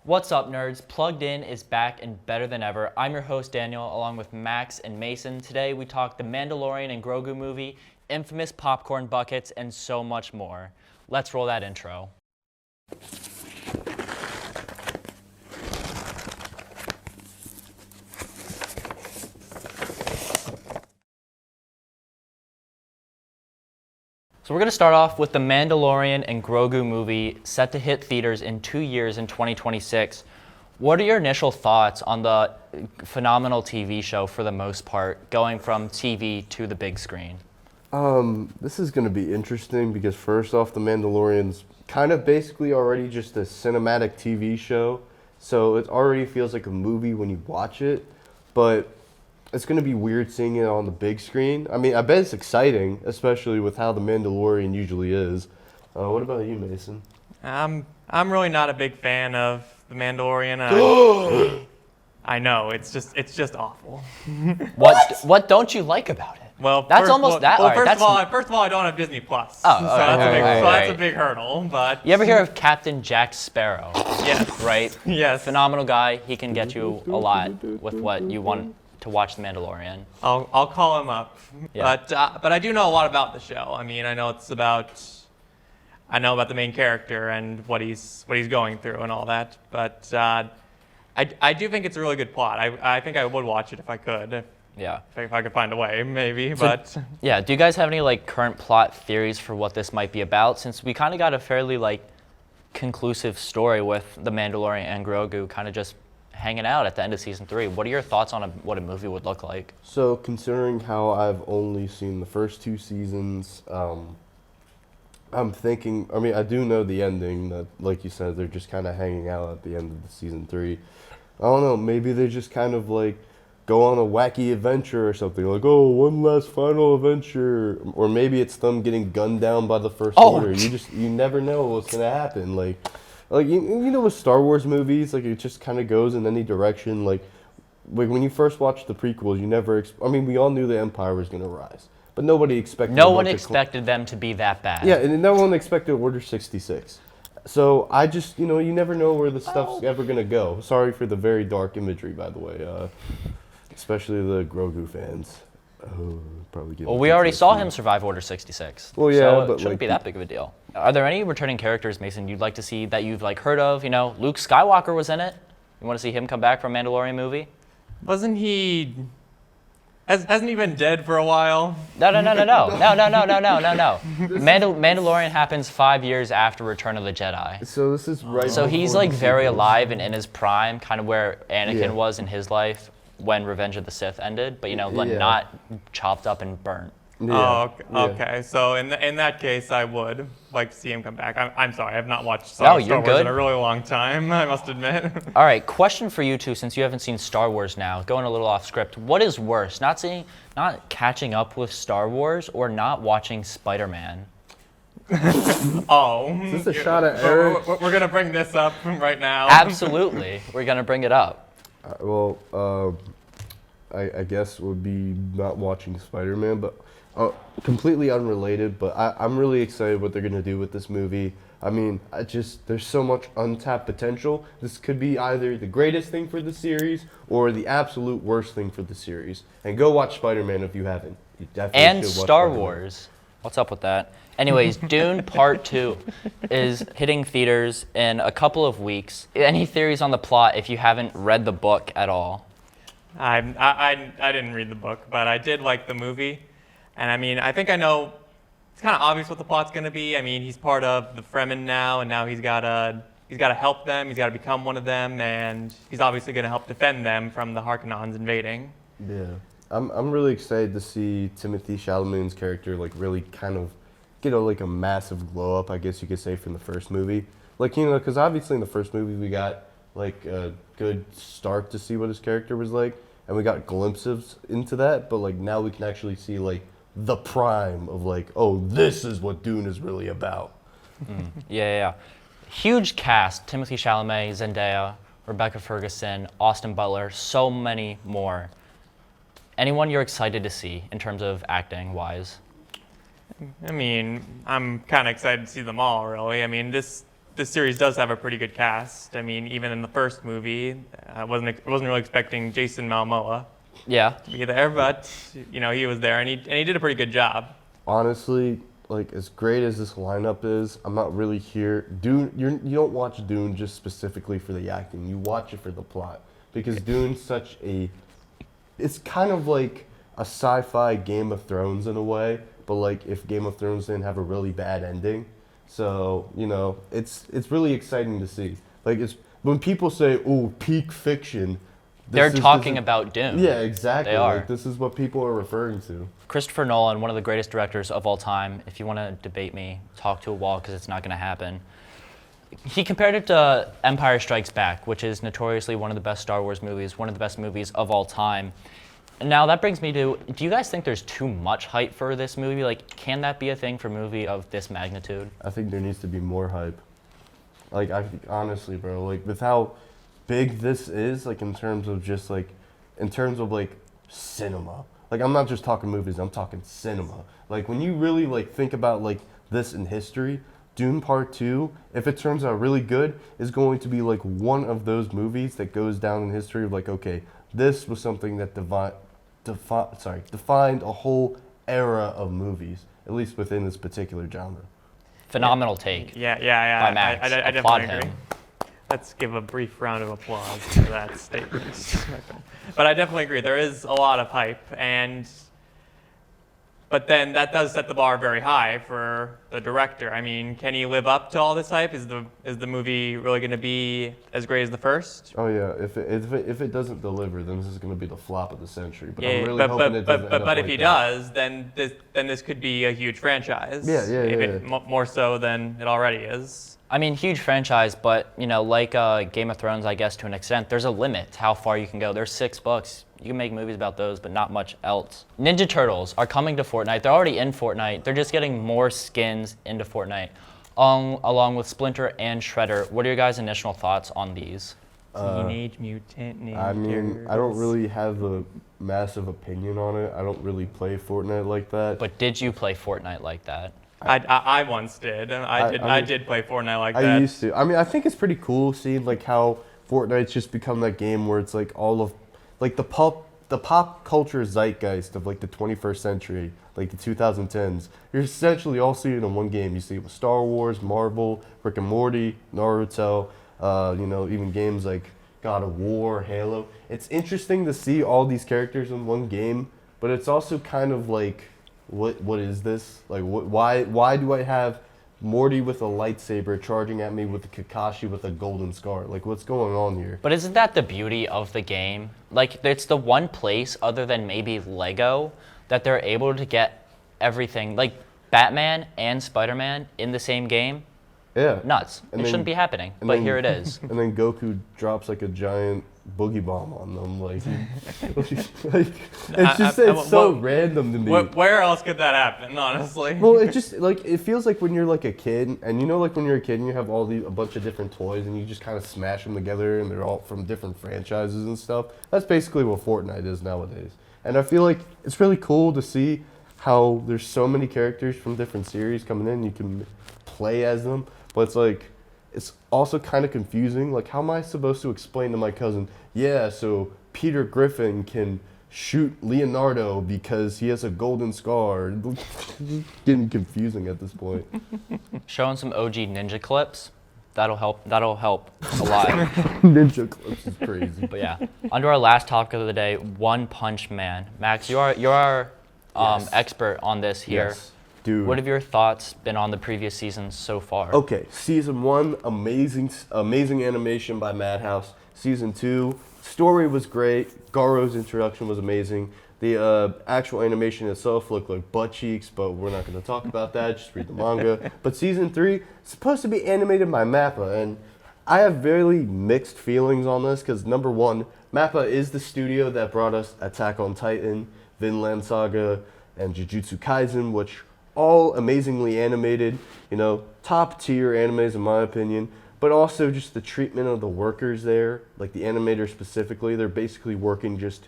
What's up, nerds? Plugged In is back and better than ever. I'm your host, Daniel, along with Max and Mason. Today, we talk the Mandalorian and Grogu movie, infamous popcorn buckets, and so much more. Let's roll that intro. So we're going to start off with the Mandalorian and Grogu movie set to hit theaters in 2 years in 2026. What are your initial thoughts on the phenomenal TV show for the most part, going from TV to the big screen? This is going to be interesting because first off, The Mandalorian's kind of basically already just a cinematic TV show. So it already feels like a movie when you watch it, but it's going to be weird seeing it on the big screen. I mean, I bet it's exciting, especially with how The Mandalorian usually is. What about you, Mason? I'm really not a big fan of The Mandalorian. I know, it's just awful. What don't you like about it? Well, that's first, almost well, that. well, All right, first of all, I don't have Disney Plus. Oh, so okay, that's a big hurdle. But you ever hear of Captain Jack Sparrow? Yes. Right? Yes. Phenomenal guy. He can get you a lot with what you want to watch The Mandalorian. I'll call him up. Yeah. But I do know a lot about the show. I mean, I know about the main character and what he's going through and all that. But I do think it's a really good plot. I think I would watch it if I could. Yeah. If I could find a way, maybe. Yeah. Do you guys have any current plot theories for what this might be about? Since we kind of got a fairly conclusive story with the Mandalorian and Grogu kind of just hanging out at the end of season 3. What are your thoughts on what a movie would look like? So considering how I've only seen the first 2 seasons, I'm thinking, I mean, I do know the ending that, like you said, they're just kind of hanging out at the end of the season 3. I don't know, maybe they just kind of go on a wacky adventure or something, one last final adventure, or maybe it's them getting gunned down by the First Order. You never know what's gonna happen. You know, with Star Wars movies, it just kind of goes in any direction. When you first watched the prequels, you never. We all knew the Empire was gonna rise, but nobody expected. No one expected them to be that bad. Yeah, and no one expected Order 66. So I just, you never know where the stuff's ever gonna go. Sorry for the very dark imagery, by the way. Especially the Grogu fans. Well, we already saw him survive Order 66. Well, yeah, so but it shouldn't be that big of a deal. Are there any returning characters, Mason, you'd like to see that you've heard of? You know, Luke Skywalker was in it. You want to see him come back from Mandalorian movie? Wasn't he? Hasn't he been dead for a while? No. Mandalorian happens 5 years after Return of the Jedi. So this is right. So he's very alive and in his prime, kind of where Anakin was in his life when Revenge of the Sith ended, but not chopped up and burnt. Yeah. Oh, okay. Yeah. So in that case, I would like to see him come back. I'm sorry, I have not watched Star Wars in a really long time, I must admit. All right, question for you two, since you haven't seen Star Wars now, going a little off script. What is worse, not catching up with Star Wars or not watching Spider-Man? Oh. Is this a shot at Eric? We're going to bring this up right now. Absolutely. We're going to bring it up. I guess would be not watching Spider-Man, but completely unrelated. But I'm really excited what they're gonna do with this movie. I mean, there's so much untapped potential. This could be either the greatest thing for the series or the absolute worst thing for the series. And go watch Spider-Man if you haven't. You definitely and should watch Star Spider-Man. Wars. What's up with that? Anyways, Dune Part 2 is hitting theaters in a couple of weeks. Any theories on the plot if you haven't read the book at all? I didn't read the book, but I did like the movie. And I mean, I think I know, it's kind of obvious what the plot's going to be. I mean, he's part of the Fremen now, and now he's got to help them, he's got to become one of them, and he's obviously going to help defend them from the Harkonnens invading. Yeah. I'm really excited to see Timothée Chalamet's character really kind of get a massive glow up, I guess you could say, from the first movie. Because obviously in the first movie we got a good start to see what his character was like, and we got glimpses into that, but now we can actually see the prime of this is what Dune is really about. Yeah. Huge cast: Timothée Chalamet, Zendaya, Rebecca Ferguson, Austin Butler, so many more. Anyone you're excited to see in terms of acting wise? I mean, I'm kind of excited to see them all, really. I mean, this this series does have a pretty good cast. I mean, even in the first movie, I wasn't really expecting Jason Momoa Yeah. to be there, but he was there, and he did a pretty good job. Honestly, like as great as this lineup is, I'm not really here. Dune, you don't watch Dune just specifically for the acting. You watch it for the plot because Dune's it's kind of like a sci-fi Game of Thrones in a way, but like if Game of Thrones didn't have a really bad ending. So it's really exciting to see. Like it's when people say, "Oh, peak fiction." They're talking about Dune. Yeah, exactly. They are. Like, this is what people are referring to. Christopher Nolan, one of the greatest directors of all time. If you want to debate me, talk to a wall because it's not going to happen. He compared it to Empire Strikes Back, which is notoriously one of the best Star Wars movies, one of the best movies of all time. And now that brings me to, do you guys think there's too much hype for this movie? Like, can that be a thing for a movie of this magnitude? I think there needs to be more hype. Like, I think, honestly, bro, like, with how big this is, like, in terms of cinema. Like, I'm not just talking movies, I'm talking cinema. Like, when you really, like, think about, like, this in history, Dune Part 2, if it turns out really good, is going to be, like, one of those movies that goes down in history of, like, okay, this was something that defined a whole era of movies, at least within this particular genre. Phenomenal take. Yeah. By Max. I Applaud definitely agree. him. Let's give a brief round of applause for that statement. But I definitely agree. There is a lot of hype, but then that does set the bar very high for the director. I mean, can he live up to all this hype? Is the movie really going to be as great as the first? Oh yeah, if it doesn't deliver, then this is going to be the flop of the century. But Yeah, I'm really hoping it doesn't end up but if like he that. does, then this could be a huge franchise. Yeah. More so than it already is. I mean, huge franchise, but, like Game of Thrones, I guess, to an extent, there's a limit to how far you can go. There's 6 books. You can make movies about those, but not much else. Ninja Turtles are coming to Fortnite. They're already in Fortnite. They're just getting more skins into Fortnite, along with Splinter and Shredder. What are your guys' initial thoughts on these? Teenage Mutant Ninja I mean, I don't Turtles. really have a massive opinion on it. I don't really play Fortnite like that. But did you play Fortnite like that? I once did, and I did play Fortnite like that. I used to. I mean, I think it's pretty cool seeing like how Fortnite's just become that game where it's like all of, like the pop culture zeitgeist of like the 21st century, like the 2010s. You're essentially all seeing it in one game. You see it with Star Wars, Marvel, Rick and Morty, Naruto, even games like God of War, Halo. It's interesting to see all these characters in one game, but it's also kind of like, what is this? Like, why do I have Morty with a lightsaber charging at me with Kakashi with a golden scar? Like, what's going on here? But isn't that the beauty of the game? Like, it's the one place, other than maybe Lego, that they're able to get everything. Like, Batman and Spider-Man in the same game? Yeah. Nuts. And It then- shouldn't be happening, and but then- here it is. And then Goku drops like a giant boogie bomb on them. Like, it's so random to me. Where else could that happen, honestly? Well, it just like it feels like when you're like a kid, and like when you're a kid and you have a bunch of different toys, and you just kind of smash them together, and they're all from different franchises and stuff. That's basically what Fortnite is nowadays. And I feel like it's really cool to see how there's so many characters from different series coming in. You can play as them, but it's like it's also kind of confusing. Like, how am I supposed to explain to my cousin? Yeah, so Peter Griffin can shoot Leonardo because he has a golden scar. Getting confusing at this point. Showing some OG ninja clips. That'll help a lot. Ninja clips is crazy. But yeah, under our last topic of the day, One Punch Man. Max, you're our Yes. expert on this here. Yes, dude. What have your thoughts been on the previous seasons so far? Okay, season 1, amazing animation by Madhouse. Season 2, story was great. Garo's introduction was amazing. The actual animation itself looked like butt cheeks, but we're not going to talk about that. Just read the manga. But season 3 is supposed to be animated by MAPPA, and I have very mixed feelings on this because number one, MAPPA is the studio that brought us Attack on Titan, Vinland Saga, and Jujutsu Kaisen, which all amazingly animated, top tier animes in my opinion, but also just the treatment of the workers there, like the animators specifically, they're basically working just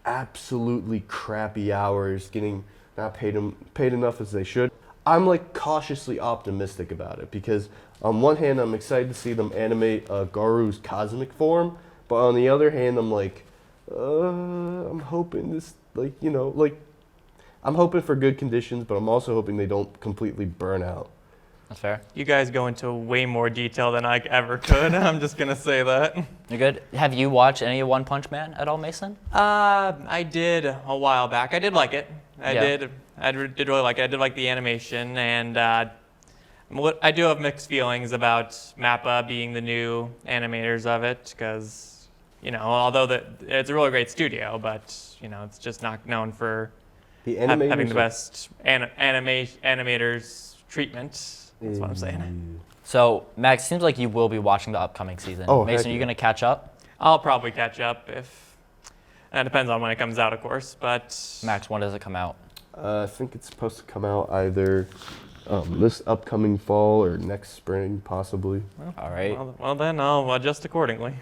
absolutely crappy hours, getting not paid enough as they should. I'm like cautiously optimistic about it because on one hand I'm excited to see them animate Garu's cosmic form, but on the other hand I'm like, I'm hoping this I'm hoping for good conditions, but I'm also hoping they don't completely burn out. That's fair. You guys go into way more detail than I ever could. I'm just gonna say that. You're good. Have you watched any of One Punch Man at all, Mason? I did a while back. I did like it. I Yeah. did really like it. I did like the animation, and I do have mixed feelings about Mappa being the new animators of it, because although it's a really great studio, but it's just not known for The having animators the best animators treatment. That's what I'm saying. So, Max, seems like you will be watching the upcoming season. Oh, Mason, heck are you yeah. going to catch up? I'll probably catch up if. That depends on when it comes out, of course. But Max, when does it come out? I think it's supposed to come out either this upcoming fall or next spring, possibly. All right. Well, then I'll adjust accordingly.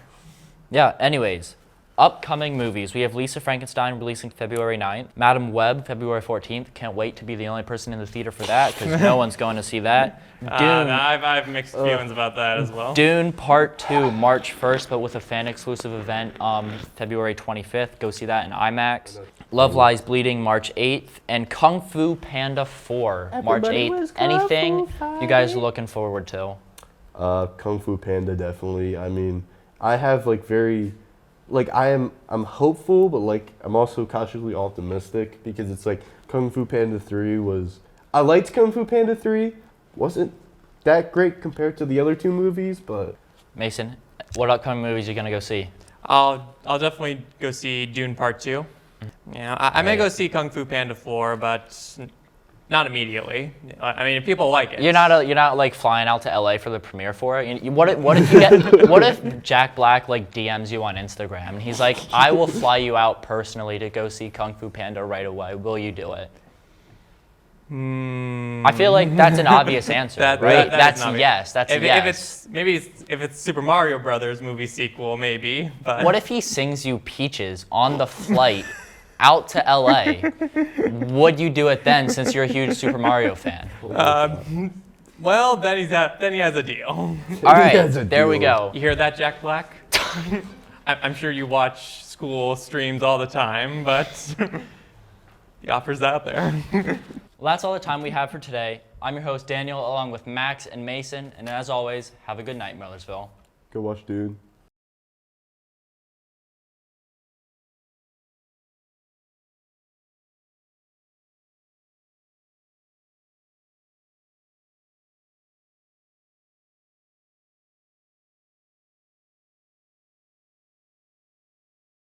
Yeah, anyways. Upcoming movies. We have Lisa Frankenstein releasing February 9th. Madam Web, February 14th. Can't wait to be the only person in the theater for that because no one's going to see that. Dune, I have mixed feelings about that as well. Dune Part 2, March 1st, but with a fan-exclusive event February 25th. Go see that in IMAX. Love Lies Bleeding, March 8th. And Kung Fu Panda 4, March 8th. Anything you guys are looking forward to? Kung Fu Panda, definitely. I mean, I have I'm hopeful, but I'm also cautiously optimistic because it's like Kung Fu Panda 3 I liked Kung Fu Panda 3. Wasn't that great compared to the other two movies, but Mason, what upcoming movies are you going to go see? I'll definitely go see Dune Part 2. I may go see Kung Fu Panda 4, but not immediately. I mean, if people like it. You're not like flying out to LA for the premiere for it. What if you get what if Jack Black DMs you on Instagram and he's like, I will fly you out personally to go see Kung Fu Panda right away. Will you do it? I feel like that's an obvious answer, right? That's an obvious. Yes. That's a yes. If it's Super Mario Brothers movie sequel, maybe. But What if he sings you Peaches on the flight out to LA? Would you do it then, since you're a huge Super Mario fan? Well, then he has a deal. All right, there we go. You hear that, Jack Black? I'm sure you watch school streams all the time, but the offer's out there. Well, that's all the time we have for today. I'm your host, Daniel, along with Max and Mason, and as always, have a good night, Millersville. go watch Dune.